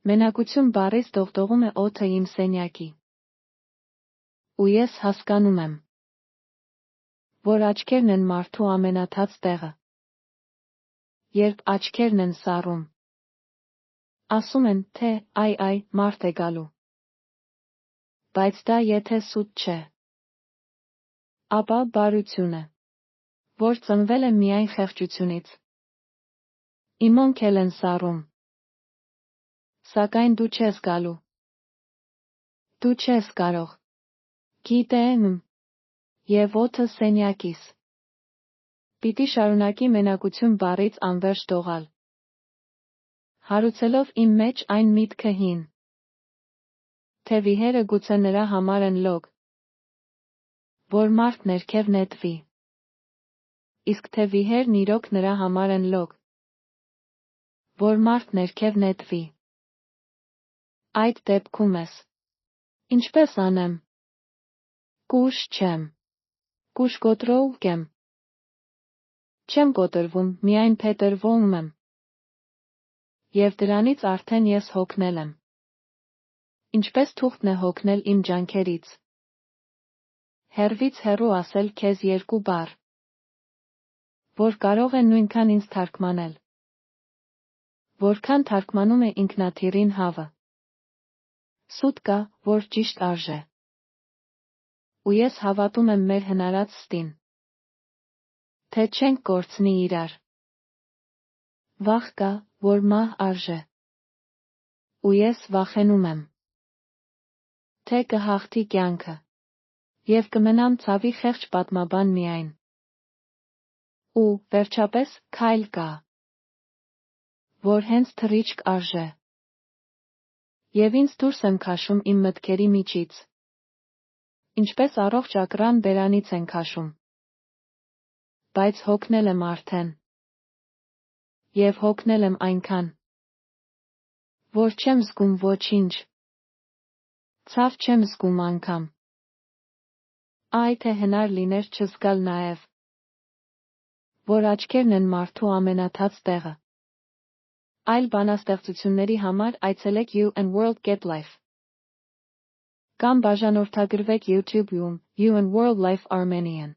Մենակություն բառից դողդողում է օդը իմ սենյակի։ Ու ես հասկանում եմ, որ աչքերն են մարդու ամենաթաց տեղը։ Երբ աչքերն են սառում, ասում են, թե այ, մարդ է գալու։ Բայց դա եթե սուտ չէ, ապա բարություն է, որ ծնվել է միայն խեղճությունից։ Իմ օնք էլ են սառում։ Սակայն դու չես գալու։ Դու չես կարող։ Գիտեմ, և օդը սենյակիս։ Պիտի շարունակի մենակություն բառից անվերջ դողալ, հարուցելով իմ մեջ այն միտքը հին, թե վիհերը գուցե նրա համար են լոկ, որ մարդ ներքև նետվի, իսկ թե վիհերն իրոք նրա համար են լոկ, որ մարդ ներքև նետվի։ Այդ դեպքում ես։ Ինչպես անեմ։ Կուշ չեմ։ Կուշ կոտրող եմ։ Չեմ կոտրվում, միայն փետրվում եմ։ Եվ դրանից արդեն ես հոգնել եմ։ Ինչպես թուղթն է հոգնել իմ ջանքերից։ Հեռվից հեռու ասել քեզ երկու բառ, որ կարող է նույնքան ինձ թարգմանել, որքան թարգմանում է ինքնաթիռին հավը։ Սուտ կա, որ ճիշտ արժե։ Ու ես հավատում եմ մեր հնարած ստին, թե չենք կորցնի իրար։ Վախ կա, որ մահ արժե։ Ու ես վախենում եմ, թե կհաղթի կյանքը, և կմնամ ցավի խեղճ պատմաբան միայն։ Ու, վերջապես, քայլ կա, որ հենց թռիչք արժե։ Եվ ինձ դուրս եմ քաշում իմ մտքերի միջից, ինչպես առողջ ակռան բերանից են քաշում։ Բայց հոգնել եմ արդեն։ Եվ հոգնել եմ այնքան, որ չեմ զգում ոչինչ։ Ցավ չեմ զգում անգամ։ Այ թե հնար լիներ չզգալ նաև, որ աչքերն են մարդու ամենաթաց տեղը։ Այլ բանաստեղծությունների համար այցելեք You and World Get Life։ Կամ բաժանորդագրվեք YouTube-ում You and World Life Armenian։